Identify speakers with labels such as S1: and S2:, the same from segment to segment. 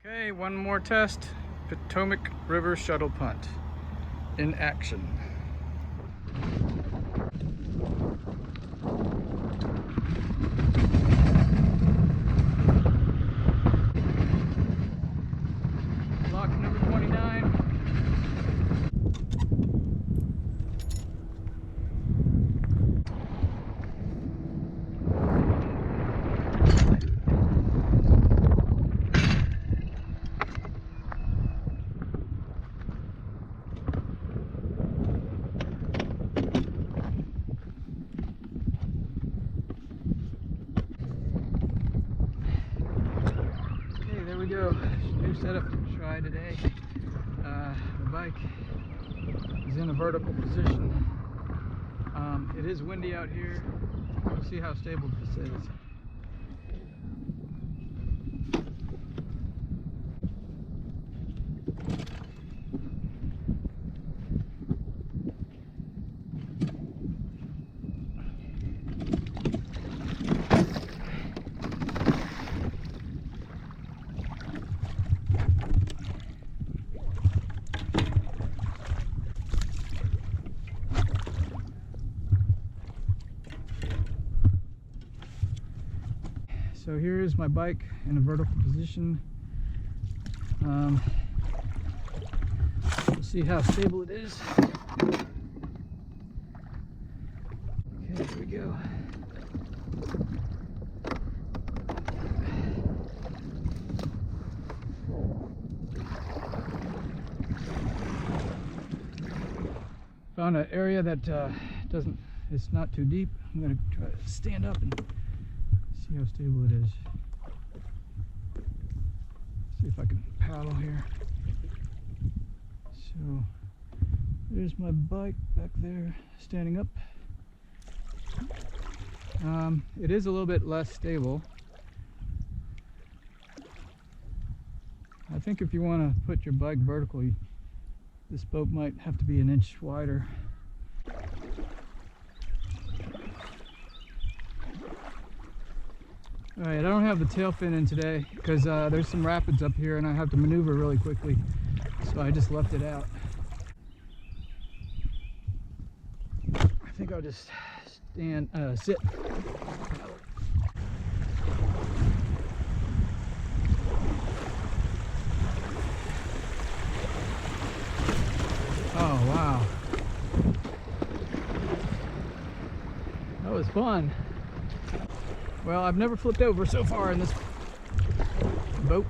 S1: Okay, one more test. Potomac River Shuttle Punt in action. Lock number 29. There we go. New setup to try today. The bike is in a vertical position. It is windy out here. We'll see how stable this is. So here is my bike in a vertical position. We'll see how stable it is. Okay, here we go. Found an area that it's not too deep. I'm gonna try to stand up and see how stable it is. See if I can paddle here. So there's my bike back there standing up. It is a little bit less stable. I think if you want to put your bike vertically, this boat might have to be an inch wider. Alright, I don't have the tail fin in today because there's some rapids up here and I have to maneuver really quickly, so I just left it out. I think I'll just sit. Oh wow, that was fun. Well, I've never flipped over so far in this boat.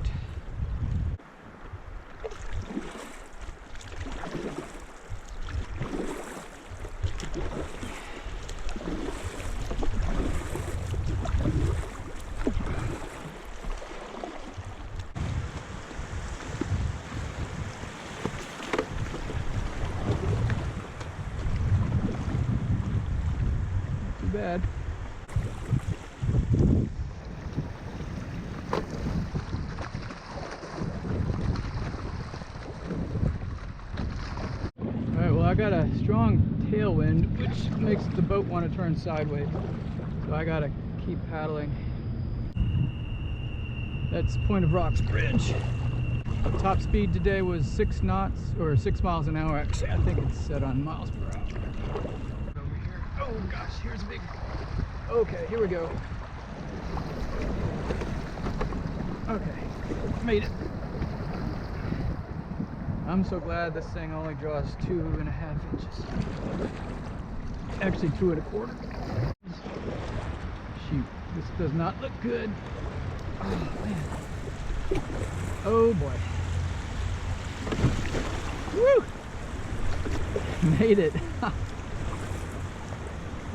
S1: Not too bad. I got a strong tailwind, which makes the boat want to turn sideways, so I gotta keep paddling. That's Point of Rocks Bridge. The top speed today was 6 knots, or 6 miles an hour. Actually, I think it's set on miles per hour. Over here. Oh gosh, here's a big. Okay, here we go. Okay, made it. I'm so glad this thing only draws 2.5 inches. Actually 2 1/4. Shoot, this does not look good. Oh man. Oh boy. Woo! Made it.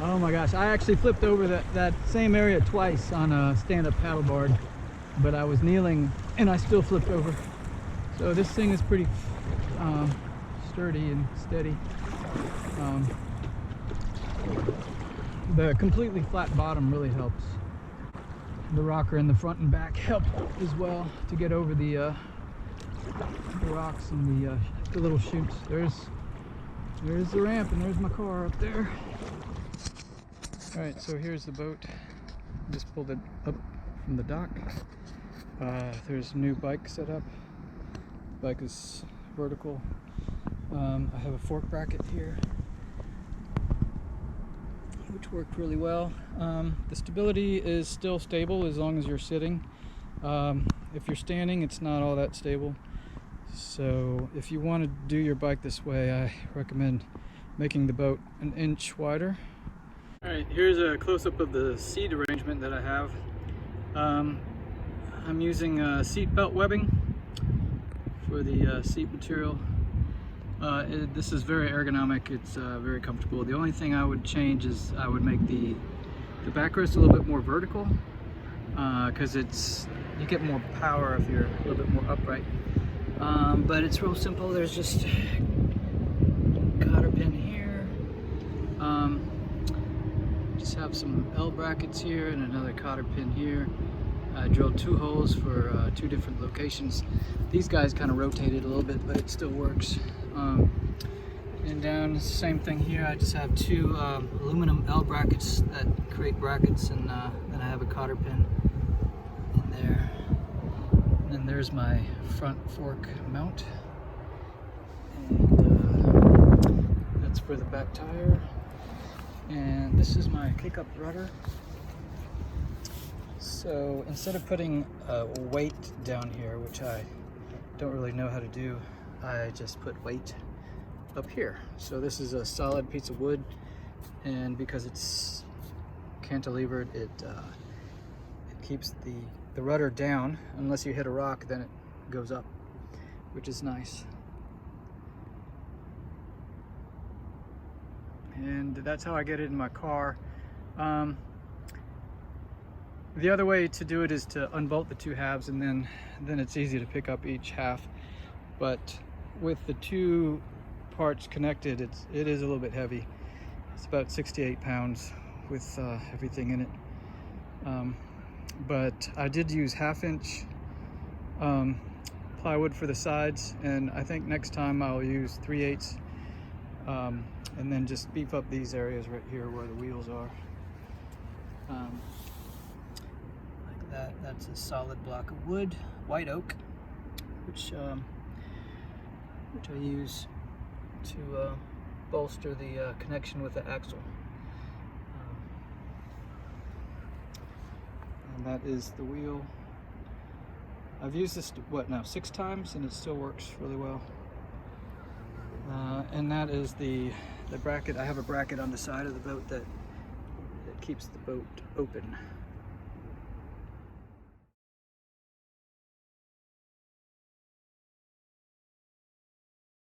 S1: Oh my gosh, I actually flipped over that same area twice on a stand-up paddleboard, but I was kneeling and I still flipped over. So this thing is pretty sturdy and steady. The completely flat bottom really helps. The rocker in the front and back help as well to get over the rocks and the little chutes. There's the ramp and there's my car up there. All right, so here's the boat. Just pulled it up from the dock. There's a new bike set up. Bike is vertical. I have a fork bracket here, which worked really well. The stability is still stable as long as you're sitting. If you're standing, it's not all that stable. So if you want to do your bike this way, I recommend making the boat an inch wider. Alright, here's a close-up of the seat arrangement that I have. I'm using seat belt webbing for the seat material. This is very ergonomic, it's very comfortable. The only thing I would change is I would make the backrest a little bit more vertical, because you get more power if you're a little bit more upright. But it's real simple. There's just a cotter pin here. Just have some L brackets here and another cotter pin here. I drilled 2 holes for 2 different locations. These guys kind of rotated a little bit, but it still works. And down, the same thing here. I just have 2 aluminum L brackets that create brackets, and then I have a cotter pin in there. And then there's my front fork mount, and that's for the back tire. And this is my kick-up rudder. So instead of putting a weight down here, which I don't really know how to do, I just put weight up here. So this is a solid piece of wood, and because it's cantilevered, it keeps the rudder down. Unless you hit a rock, then it goes up, which is nice. And that's how I get it in my car. The other way to do it is to unbolt the 2 halves, and then it's easy to pick up each half. But with the 2 parts connected, it is a little bit heavy. It's about 68 pounds with everything in it. But I did use 1/2 inch plywood for the sides, and I think next time I'll use 3/8, and then just beef up these areas right here where the wheels are. Like that. That's a solid block of wood, white oak, which I use to bolster the connection with the axle. And that is the wheel. I've used this, 6 times, and it still works really well. And that is the bracket. I have a bracket on the side of the boat that keeps the boat open.